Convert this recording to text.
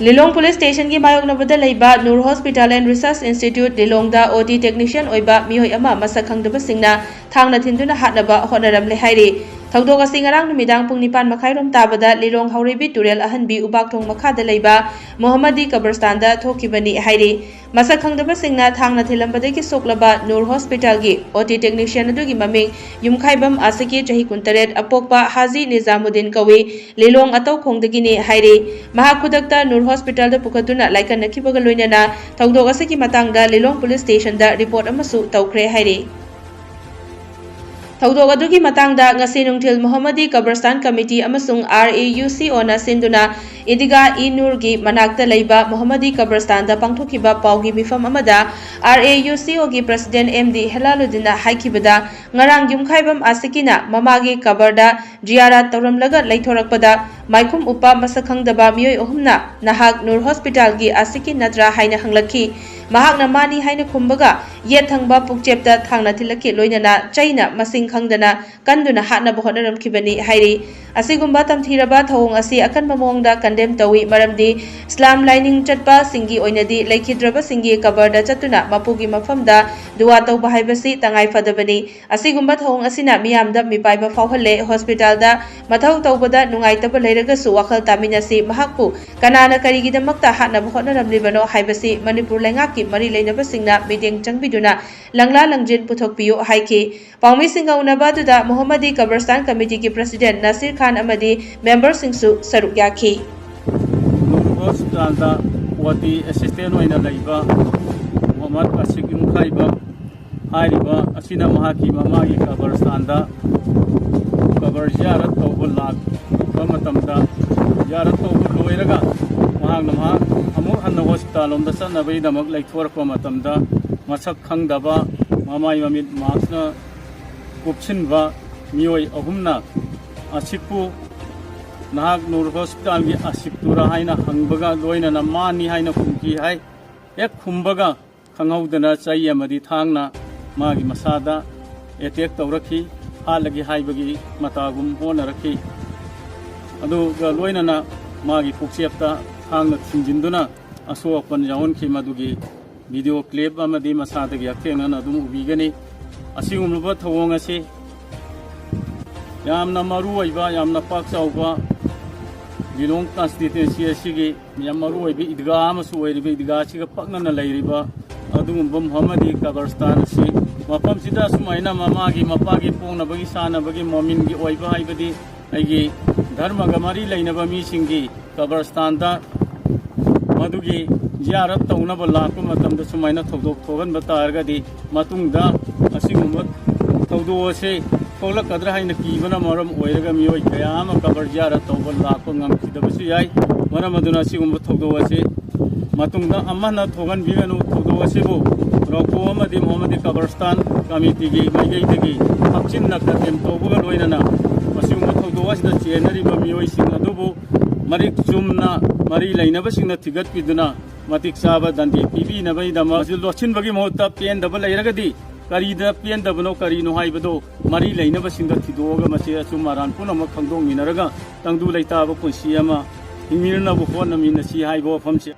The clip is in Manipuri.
Lilong Police Station ki mayoknabada leiba Noor Hospital and Research Institute Lilongda OT Technician Oiba Miwoi ama masak khangdaba singna Thangna thinduna Hatnaba Hotnaramle hairi Thawdok asi ngarang numidang pung 9 makhairom tabada Lilong Hauribi Turel Ahanbi Ubakthong makhada leiba Mohammadi Kabrstanda thokibani hairi masak khangdaba singna Thangna Thillamle soklaba Noor Hospital gi OT Technician adugi maming Yumkhaibam asaki chahi 19 apokpa Haji Nizamuddin kawi Lilong ataw khongdagini hairi mahakudakta Noor Hospital da pukatuna laikan nakibaga loinana Thawdok asaki matangda Lilong Police Station da report amasu tawkhre hairi Thawdok adugi matangda ngasi nungthil Mohammadi Kabristan Committee amasung RAUCO na sinduna Idiga Noor gi manakta leiba Mohammadi Kabristan da pangthokiba paugi mifam amada RAUCO gi President MD Helaluddin haikibada ngarang yumkhaibam asikina mamagi kabarda jiyarat tawramlaga leithorakpada maikhum upa masakhangdaba mioi ohumna nahak Noor Hospital gi asiki natra haina hanglakhi mahakna mani haina khumbaga yet thangba pukchepta thangna thilaki loinana chaina masing khangdana kanduna Hatnaba Hotnaramkhibani hairi asigumba tamthiraba thawong asi akanba mongda condemn tawi maramdi Islam lining chatpa singi oinadi laikhidraba singi kabarda chatuna mapugi mafamda duwa tawba haibasi tangai fadabani asigumba thawong asina miyamda mipaiba fawhalle hospital da mathau tawbada nungaitaba leiragasu wakhal taminasi mahakpu kanana karigidamakta Hatnaba Hotnaramlibano haibasi Manipur lengaki mari leinabasingna mideng changbiduna langla langjin puthokpiyo haiki paumi singa unabadda Mohammadi Kabristan Committee ki President Nasir Khan amadi member singsu saruk yaki Hospital da OT assistant oina leiba Muhammad Asik Yumkhaiba hairiba asina mahaki mamagi Kabristan da kabar ziyarat tawbul lak matamda ziyarat tawbul loiraga mahang namha amur hanna hospital omda sannabai damak leithorpa matamda masak khangdaba mamai mamit maksna kupchinba mioi ahumna asikpu nahak Noor Hospital gi asiktura haina hangbaga loina na mani haina khumki hai ek khumbaga khanghaudana chai amadi thangna magi masada attack tawrakhi halagi haibagi matagum hona rakhi adu ga loina na magi pukchepta thangna thinjinduna asopan jaun khi madugi video clip amadi masada gi athengna na dum ubigani asigumba thawong ase yamna maru oiba yamna pak chauba Lilong constituency asigi yam maru oibi idga amasu oiribi idga siga pakna na leiriba adugumba Mohammadi Kabristan asi mapam sida sumaina mamagi mapagi pongna bagi sana bagi momin gi oiba haibadi aigi dharma ga mari leinaba mi singi Kabristan da madugi ziyarat tawna balla ko matamda sumaina thawdok thogan batargadi matungda asigumba thawdo ase Kola kadra haina kibana maram oiraga mioi kayama kabar ziyarat tawbal lako ngamkhidabasu yai maram aduna sigumba thawdo ase matungda amana thogan biganu thawdo ase bo roko amadi Mohammadi Kabristan Committee gi maigei tegi hapchinna katem tawbuga loinana masigumba thawdo asida chenariba mioi sing adubu marik chumna mari lainaba singna thigat piduna matik saba dandi pibi nabai dama lochin bagi mohta pen double lairagadi Karida pian da bano kari no haibado mari leinaba singa thidoga mache achu maran punama khangdong minaraga tangdu leita ba punsi ama hingmirna bu hon na min si haibo famse